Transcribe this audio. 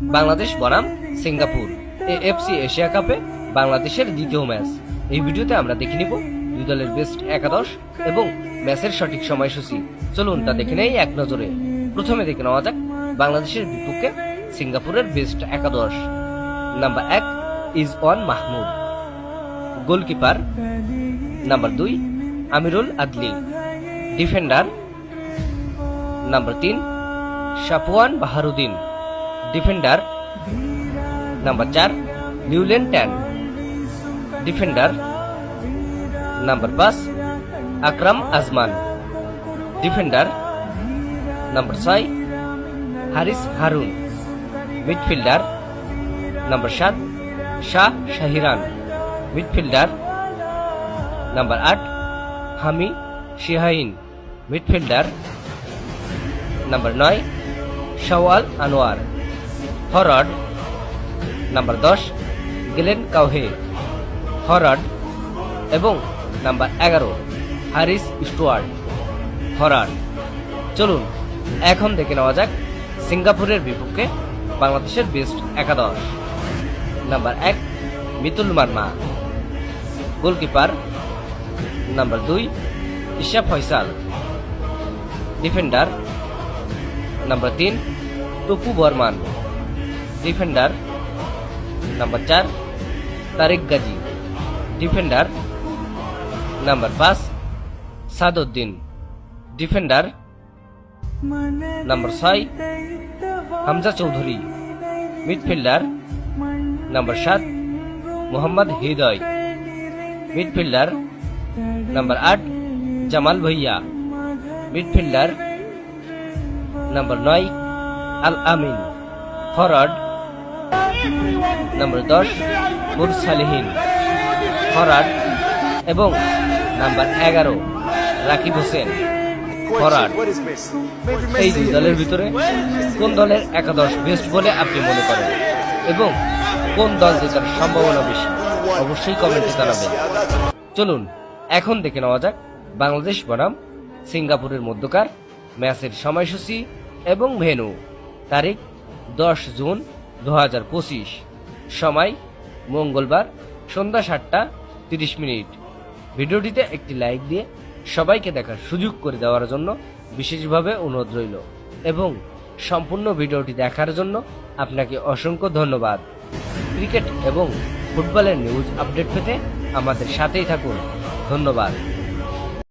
বাংলাদেশ বনাম Singapore AFC Asia কাপে বাংলাদেশের দ্বিতীয় ম্যাচ। এই ভিডিওতে আমরা দেখে নিব দুই দলের বেস্ট একাদশ এবং ম্যাচের সঠিক সময়সূচি। চলুন তা দেখে নেই এক নজরে। প্রথমে দেখে নেওয়া যাক বাংলাদেশের বিপক্ষে সিঙ্গাপুরের বেস্ট একাদশ। Number 1 Izwan Mahmud, goalkeeper. Number 2 Amirul Adli, defender. Number 3 Safuwan Baharudin, defender. Number 4 Lionel Tan, defender. Number 5 Akram Azman, defender. Number 6 Hariss Harun, midfielder. Number 7 Shah Shahiran, midfielder. Number 8 Hami Syahin, midfielder. Number 9 Shawal Anuar, forward. Number 10 Glenn Kweh, forward. এবং number 11 Harris Stewart, forward. চলুন এখন দেখে নেওয়া যাক সিঙ্গাপুরের বিপক্ষে বাংলাদেশের best একাদশ। Number 1 Mitul Marma, goalkeeper. Number 2 Isa Faisal, defender. Number 3 Topu Barman, defender. Number 4 Tariq Gazi, defender. Number 5 Saaduddin, defender. Number 6 Hamza Choudhury, midfielder. Number 7 Mohammad Hridoy, midfielder. Number 8 Jamal Bhuyan, midfielder. Number 9 Al Amin, forward. Number 10 Morsalin, forward. এবং নাম্বার 11 রাকিব হোসেন, ফরওয়ার্ড। এই দুই দলের ভিতরে কোন দলের একাদশ বেস্ট বলে আপনি মনে করেন এবং কোন দল জেতার সম্ভাবনা বেশি অবশ্যই কমেন্টে জানাবেন। চলুন এখন দেখে নেওয়া যাক বাংলাদেশ বনাম সিঙ্গাপুরের মধ্যকার ম্যাচের সময়সূচি এবং ভেন্যু। তারিখ 10 জুন 2025, সময় মঙ্গলবার সন্ধ্যা 7:30। ভিডিওটিতে একটি লাইক দিয়ে সবাইকে দেখার সুযোগ করে দেওয়ার জন্য বিশেষভাবে অনুরোধ রইল এবং সম্পূর্ণ ভিডিওটি দেখার জন্য আপনাকে অসংখ্য ধন্যবাদ। ক্রিকেট এবং ফুটবলের নিউজ আপডেট পেতে আমাদের সাথেই থাকুন। ধন্যবাদ।